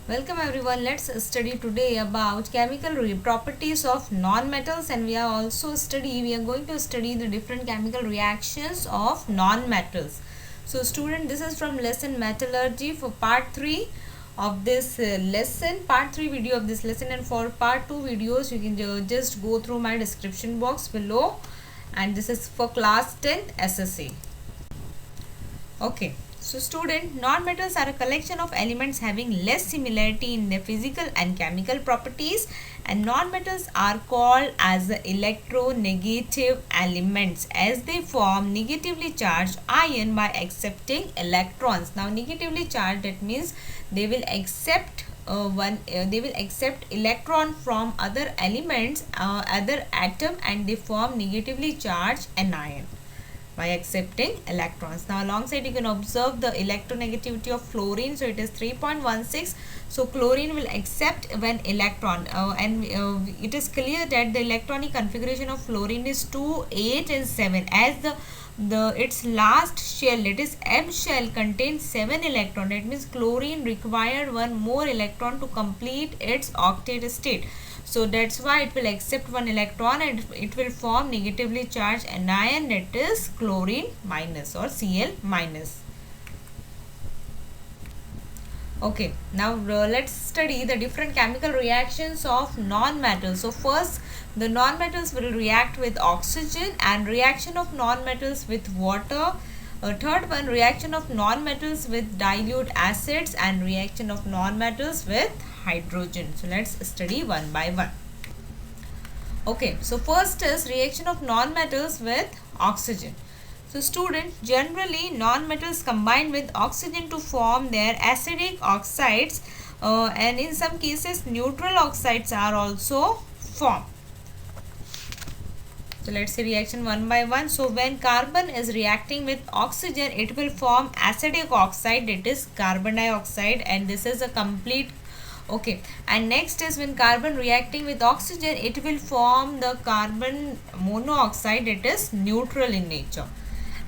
Welcome everyone. Let's study today about chemical properties of non-metals, and we are going to study the different chemical reactions of non-metals. So student, this is from lesson Metallurgy for part 3 of this part 3 video of this lesson, and for part 2 videos you can just go through my description box below, and this is for class 10 SSC. Okay, so student, non-metals are a collection of elements having less similarity in their physical and chemical properties, and non-metals are called as the electronegative elements as they form negatively charged ion by accepting electrons. Now negatively charged, that means they will accept electron from other elements, other atom, and they form negatively charged anion by accepting electrons. Now alongside you can observe the electronegativity of fluorine. So it is 3.16. So chlorine will accept one electron, and it is clear that the electronic configuration of fluorine is 2, 8 and 7, as its last shell, that is M shell, contains 7 electrons. That means chlorine required one more electron to complete its octet state. So that's why it will accept one electron and it will form negatively charged anion, that is chlorine minus or Cl minus. Okay, now let's study the different chemical reactions of non-metals. So first, the non-metals will react with oxygen, and reaction of non-metals with water. Third one, reaction of non-metals with dilute acids, and reaction of non-metals with hydrogen. So let's study one by one. Okay, so first is reaction of non-metals with oxygen. So student, generally non-metals combine with oxygen to form their acidic oxides, and in some cases neutral oxides are also formed. So let's see reaction one by one. So when carbon is reacting with oxygen, it will form acidic oxide, that is carbon dioxide, and this is a complete. Okay, and next is when carbon reacting with oxygen, it will form the carbon monoxide, it is neutral in nature.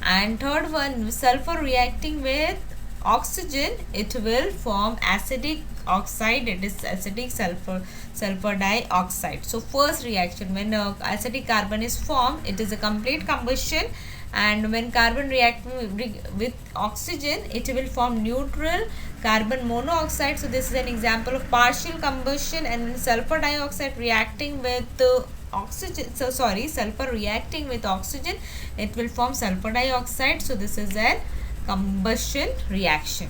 And third one, sulfur reacting with oxygen, it will form acidic oxide, it is acidic sulfur dioxide. So first reaction, when acidic carbon is formed, it is a complete combustion, and when carbon react with oxygen, it will form neutral carbon monoxide. So this is an example of partial combustion. And when sulfur dioxide reacting with sulfur reacting with oxygen, it will form sulfur dioxide. So this is a combustion reaction.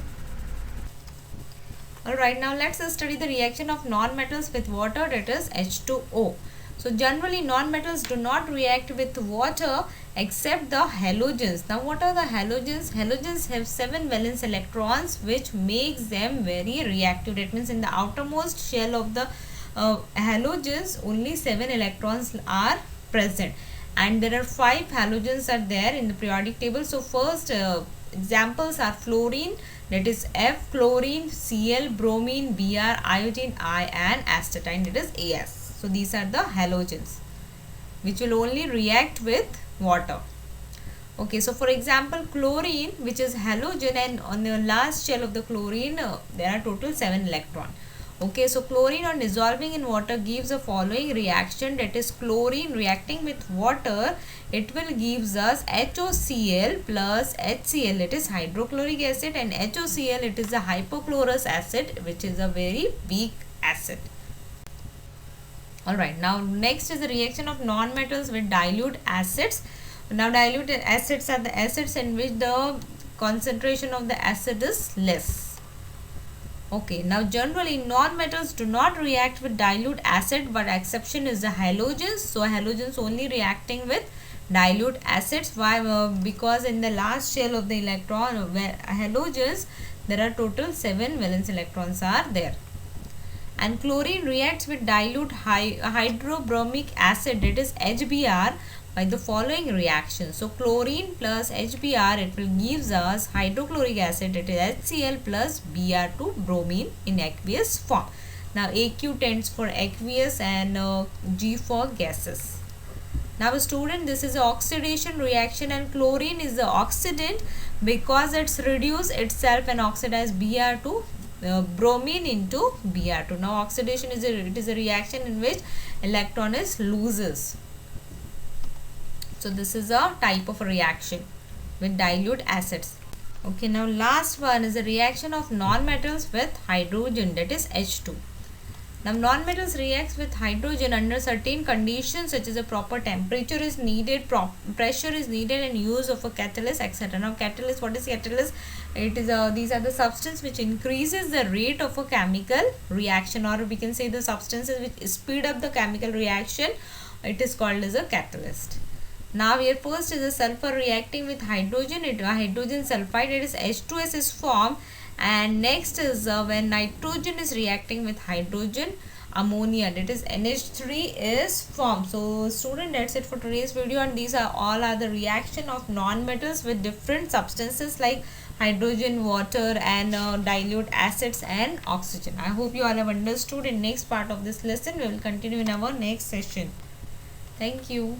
Alright, now let's study the reaction of non-metals with water, that is H2O. So generally non-metals do not react with water except the halogens. Now what are the halogens? Halogens have 7 valence electrons, which makes them very reactive. That means in the outermost shell of the halogens, only 7 electrons are present, and there are 5 halogens are there in the periodic table. So first examples are fluorine, that is F, chlorine, Cl, bromine, Br, iodine, I, and astatine, that is As. So these are the halogens which will only react with water. Okay, so for example chlorine, which is halogen, and on the last shell of the chlorine there are total 7 electrons. Okay, so chlorine on dissolving in water gives the following reaction, that is chlorine reacting with water, it will gives us HOCl plus HCl, it is hydrochloric acid, and HOCl, it is a hypochlorous acid, which is a very weak acid. Alright, now next is the reaction of non-metals with dilute acids. Now dilute acids are the acids in which the concentration of the acid is less. Okay, now generally non-metals do not react with dilute acid, but exception is the halogens. So halogens only reacting with dilute acids. Why? Because in the last shell of the electron, where halogens, there are total 7 valence electrons are there. And chlorine reacts with dilute hydrobromic acid, that is HBr, by the following reaction. So chlorine plus HBr, it will gives us hydrochloric acid, that is HCl plus Br2 bromine in aqueous form. Now AQ stands for aqueous and G for gases. Now student, this is a oxidation reaction, and chlorine is the oxidant because it's reduced itself and oxidize Br2 bromine into Br2. Now oxidation is a reaction in which electron is loses. So this is a type of a reaction with dilute acids. Okay, now last one is a reaction of non-metals with hydrogen, that is H2. Now non-metals reacts with hydrogen under certain conditions such as a proper temperature is needed, pressure is needed, and use of a catalyst, etc. Now catalyst, what is catalyst? It is these are the substance which increases the rate of a chemical reaction, or we can say the substances which speed up the chemical reaction. It is called as a catalyst. Now here first is a sulfur reacting with hydrogen, hydrogen sulfide, it is H2S is formed. And next is when nitrogen is reacting with hydrogen, ammonia, that is NH3 is formed. So student, that's it for today's video, and these are all the reaction of non-metals with different substances like hydrogen, water, and dilute acids and oxygen. I hope you all have understood. In next part of this lesson we will continue in our next session. Thank you.